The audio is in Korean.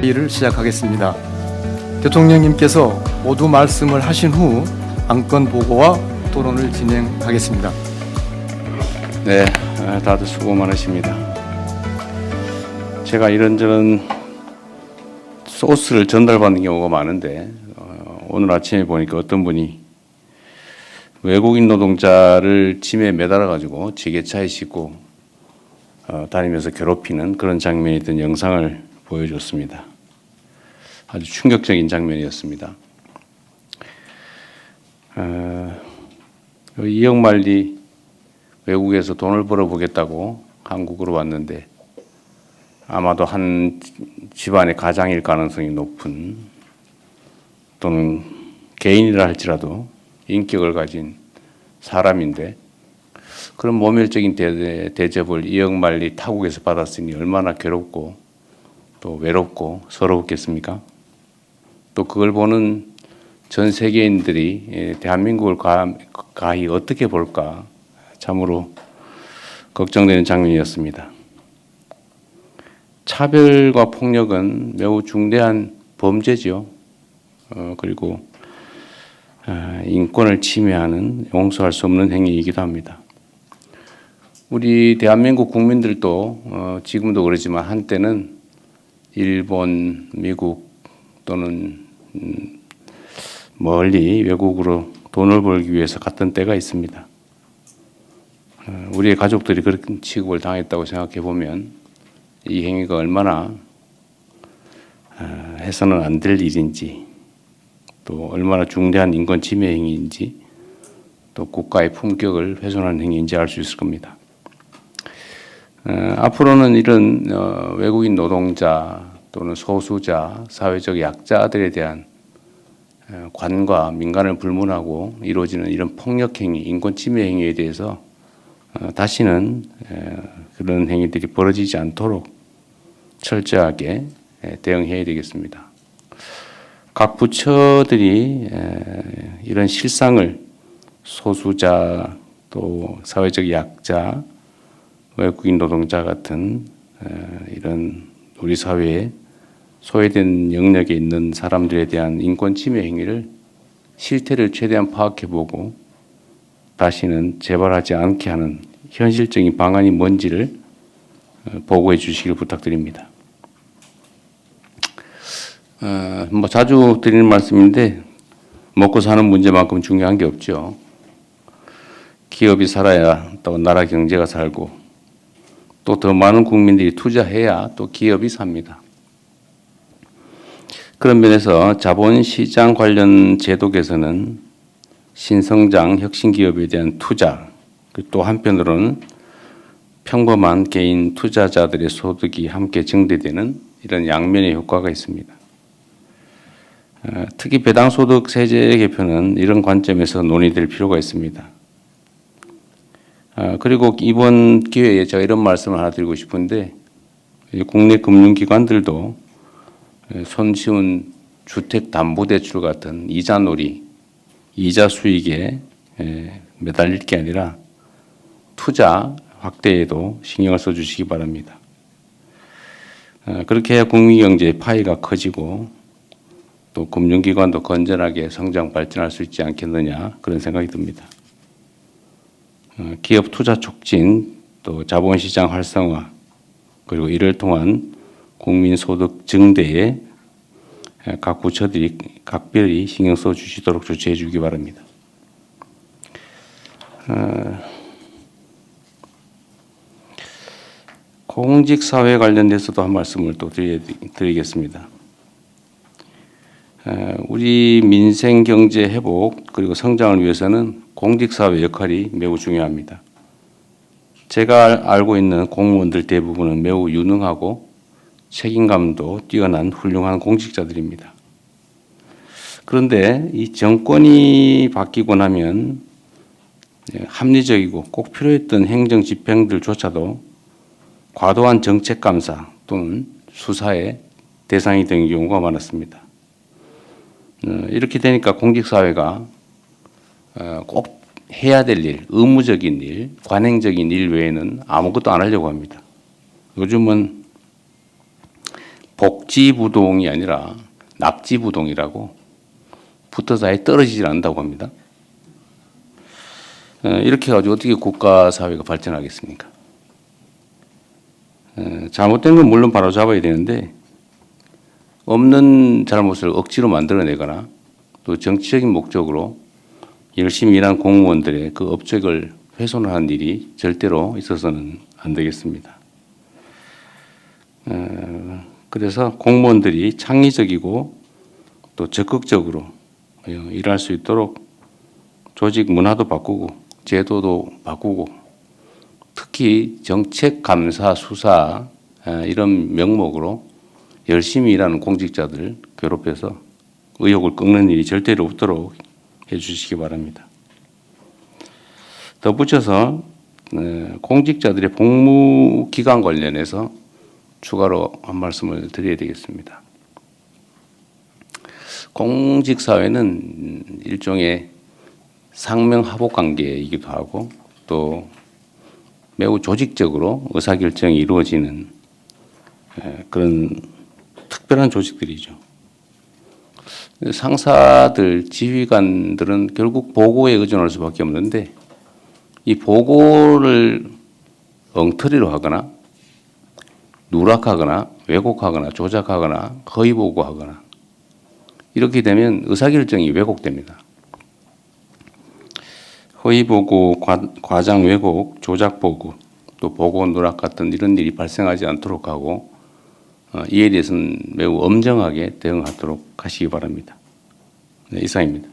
회의를 시작하겠습니다. 대통령님께서 모두 말씀을 하신 후 안건 보고와 토론을 진행하겠습니다. 네, 다들 수고 많으십니다. 제가 이런저런 소스를 전달받는 경우가 많은데 오늘 아침에 보니까 어떤 분이 외국인 노동자를 짐에 매달아 가지고 지게차에 싣고 다니면서 괴롭히는 그런 장면이 있던 영상을 보여줬습니다. 아주 충격적인 장면이었습니다. 이영만리 외국에서 돈을 벌어보겠다고 한국으로 왔는데 아마도 한 집안의 가장일 가능성이 높은, 또는 개인이라 할지라도 인격을 가진 사람인데, 그런 모멸적인 대접을 이영만리 타국에서 받았으니 얼마나 괴롭고 또 외롭고 서러웠겠습니까? 또 그걸 보는 전 세계인들이 대한민국을 가히 어떻게 볼까 참으로 걱정되는 장면이었습니다. 차별과 폭력은 매우 중대한 범죄죠. 그리고 인권을 침해하는 용서할 수 없는 행위이기도 합니다. 우리 대한민국 국민들도 지금도 그러지만 한때는 일본, 미국 또는 멀리 외국으로 돈을 벌기 위해서 갔던 때가 있습니다. 우리의 가족들이 그런 취급을 당했다고 생각해 보면 이 행위가 얼마나 해서는 안 될 일인지, 또 얼마나 중대한 인권 침해 행위인지, 또 국가의 품격을 훼손하는 행위인지 알 수 있을 겁니다. 앞으로는 이런 외국인 노동자 또는 소수자, 사회적 약자들에 대한 관과 민간을 불문하고 이루어지는 이런 폭력 행위, 인권 침해 행위에 대해서 다시는 그런 행위들이 벌어지지 않도록 철저하게 대응해야 되겠습니다. 각 부처들이 이런 실상을 소수자, 또 사회적 약자, 외국인 노동자 같은 이런 우리 사회에 소외된 영역에 있는 사람들에 대한 인권 침해 행위를, 실태를 최대한 파악해보고 다시는 재발하지 않게 하는 현실적인 방안이 뭔지를 보고해 주시길 부탁드립니다. 자주 드리는 말씀인데 먹고 사는 문제만큼 중요한 게 없죠. 기업이 살아야 또 나라 경제가 살고, 또 더 많은 국민들이 투자해야 또 기업이 삽니다. 그런 면에서 자본시장 관련 제도 개선은 신성장 혁신기업에 대한 투자, 또 한편으로는 평범한 개인 투자자들의 소득이 함께 증대되는 이런 양면의 효과가 있습니다. 특히 배당소득 세제 개편은 이런 관점에서 논의될 필요가 있습니다. 그리고 이번 기회에 제가 이런 말씀을 하나 드리고 싶은데, 국내 금융기관들도 손쉬운 주택담보대출 같은 이자놀이, 이자 수익에 매달릴 게 아니라 투자 확대에도 신경을 써주시기 바랍니다. 그렇게 해야 국민경제의 파이가 커지고 또 금융기관도 건전하게 성장 발전할 수 있지 않겠느냐, 그런 생각이 듭니다. 기업 투자 촉진, 또 자본시장 활성화, 그리고 이를 통한 국민소득 증대에 각 부처들이 각별히 신경 써 주시도록 조치해 주기 바랍니다. 공직사회 관련돼서도 한 말씀을 또 드리겠습니다. 우리 민생 경제 회복 그리고 성장을 위해서는 공직사회 역할이 매우 중요합니다. 제가 알고 있는 공무원들 대부분은 매우 유능하고 책임감도 뛰어난 훌륭한 공직자들입니다. 그런데 이 정권이 바뀌고 나면 합리적이고 꼭 필요했던 행정 집행들조차도 과도한 정책 감사 또는 수사의 대상이 된 경우가 많았습니다. 이렇게 되니까 공직사회가 꼭 해야 될 일, 의무적인 일, 관행적인 일 외에는 아무것도 안 하려고 합니다. 요즘은 복지부동이 아니라 낙지부동이라고 붙어서 아예 떨어지질 않는다고 합니다. 이렇게 해가지고 어떻게 국가 사회가 발전하겠습니까? 잘못된 건 물론 바로 잡아야 되는데 없는 잘못을 억지로 만들어내거나 또 정치적인 목적으로 열심히 일한 공무원들의 그 업적을 훼손하는 일이 절대로 있어서는 안 되겠습니다. 그래서 공무원들이 창의적이고 또 적극적으로 일할 수 있도록 조직 문화도 바꾸고 제도도 바꾸고 특히 정책 감사 수사 이런 명목으로 열심히 일하는 공직자들 괴롭혀서 의욕을 꺾는 일이 절대로 없도록 해주시기 바랍니다. 덧붙여서 공직자들의 복무 기간 관련해서 추가로 한 말씀을 드려야 되겠습니다. 공직사회는 일종의 상명하복 관계이기도 하고 또 매우 조직적으로 의사결정이 이루어지는 그런 특별한 조직들이죠. 상사들, 지휘관들은 결국 보고에 의존할 수밖에 없는데 이 보고를 엉터리로 하거나 누락하거나 왜곡하거나 조작하거나 허위 보고하거나 이렇게 되면 의사결정이 왜곡됩니다. 허위 보고, 과장 왜곡, 조작 보고, 또 보고 누락 같은 이런 일이 발생하지 않도록 하고 이에 대해서는 매우 엄정하게 대응하도록 하시기 바랍니다. 네, 이상입니다.